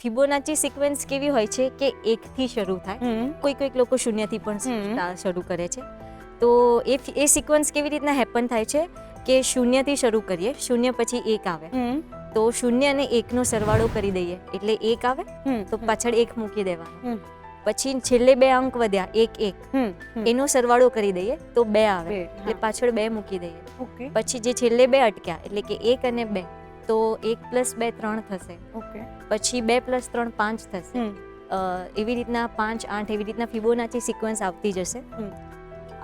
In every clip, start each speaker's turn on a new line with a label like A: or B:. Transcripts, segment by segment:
A: ફિબોનાચી sequence કેવી હોય છે કે 1 થી શરૂ થાય, કોઈક લોકો 0 થી પણ શરૂ કરે છે. તો એ સિક્વન્સ કેવી રીતના હેપન થાય છે કે 0 થી શરૂ કરીએ, 0 પછી 1 આવે, તો 0 અને 1 નો સરવાળો કરી દઈએ એટલે 1 આવે, તો પાછળ 1 મૂકી દેવાનો. પછી છેલ્લે 2 અંક વધ્યા 1 1, એનો સરવાળો કરી દઈએ તો 2 આવે એટલે પાછળ 2 મૂકી દઈએ. પછી જે છેલ્લે 2 અટક્યા એટલે કે 1 અને 2, તો 1 + 2 3 થશે. પછી 2 + 3 5 થશે. એવી રીતના 5 8 એવી રીતના ફિબોનાચી સિક્વન્સ આવતી જશે.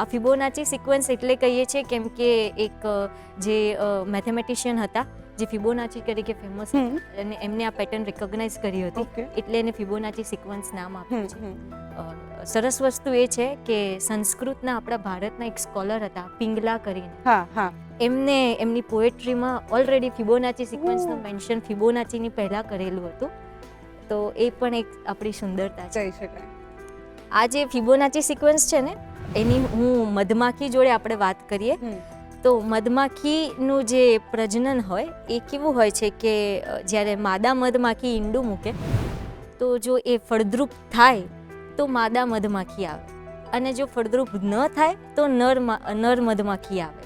A: આ ફિબોનાચી સિક્વન્સ એટલે કહીએ છીએ કેમ કે એક જે મેથેમેટિશિયન હતા જે ફિબોનાચી તરીકે ફેમસ હતા અને એમને આ પેટર્ન રિકોગ્નાઇઝ કરી હતી એટલે એને ફિબોનાચી સિક્વન્સ નામ આપ્યું છે. સરસ વસ્તુ એ છે કે સંસ્કૃતના આપણા ભારતના એક સ્કોલર હતા પિંગલા કરીને, એમને એમની પોએટ્રીમાં ઓલરેડી ફિબોનાચી સિક્વન્સનું મેન્શન ફિબોનાચીની પહેલા કરેલું હતું. તો એ પણ એક આપણી સુંદરતા છે. આ જે ફિબોનાચી સિક્વન્સ છે ને એની હું મધમાખી જોડે આપણે વાત કરીએ તો મધમાખીનું જે પ્રજનન હોય એ કેવું હોય છે કે જ્યારે માદા મધમાખી ઈંડું મૂકે તો જો એ ફળદ્રુપ થાય તો માદા મધમાખી આવે, અને જો ફળદ્રુપ ન થાય તો નર મધમાખી આવે.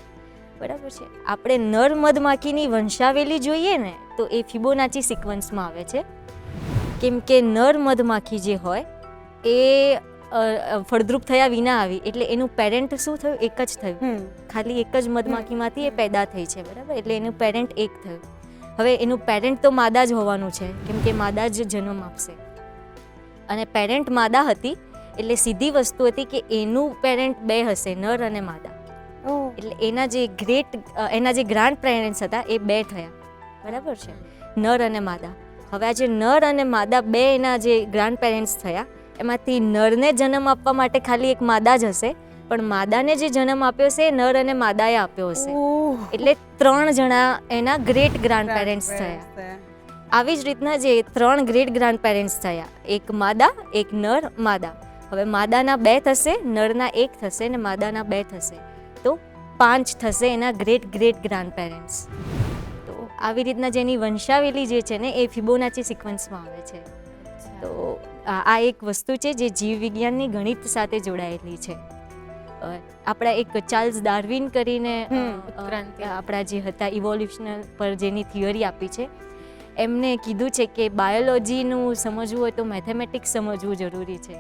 A: બરાબર છે. આપણે નર મધમાખીની વંશાવેલી જોઈએ ને તો એ ફિબોનાચી સિક્વન્સમાં આવે છે, કેમ કે નર મધમાખી જે હોય એ ફળદ્રુપ થયા વિના આવી એટલે એનું પેરેન્ટ શું થયું? એક જ થયું. ખાલી એક જ મધમાખીમાંથી એ પેદા થઈ છે. બરાબર, એટલે એનું પેરેન્ટ એક થયું. હવે એનું પેરેન્ટ તો માદા જ હોવાનું છે કેમ કે માદા જ જન્મ આપશે, અને પેરેન્ટ માદા હતી એટલે સીધી વસ્તુ હતી કે એનું પેરેન્ટ 2 હશે, નર અને માદા. એટલે એના જે ગ્રાન્ડ પેરેન્ટ્સ હતા એ 2 થયા. બરાબર છે, નર અને માદા. હવે આ જે નર અને માદા 2 એના જે ગ્રાન્ડ પેરેન્ટ્સ થયા એમાંથી નરને જન્મ આપવા માટે ખાલી એક માદા જ હશે, પણ માદાને જે જન્મ આપ્યો છે નર અને માદાએ આપ્યો હશે. એટલે 3 જણા એના ગ્રેટ ગ્રાન્ડ પેરેન્ટ્સ થયા. આવી જ રીતના જે 3 ગ્રેટ ગ્રાન્ડ પેરેન્ટ્સ થયા, એક માદા, એક નર, માદા. હવે માદાના 2 થશે, નરના 1 થશે અને માદાના 2 થશે, તો 5 થશે એના ગ્રેટ ગ્રેટ ગ્રાન્ડ પેરેન્ટ્સ. તો આવી રીતના જેની વંશાવેલી જે છે ને એ ફિબોનાચી સિક્વન્સમાં આવે છે. તો આ એક વસ્તુ છે જે જીવ વિજ્ઞાનની ગણિત સાથે જોડાયેલી છે. આપણા એક ચાર્લ્સ ડાર્વિન કરીને આપણા જે હતા ઇવોલ્યુશન પર જેની થિયરી આપી છે, એમને કીધું છે કે બાયોલોજીનું સમજવું હોય તો મેથેમેટિક્સ સમજવું જરૂરી છે.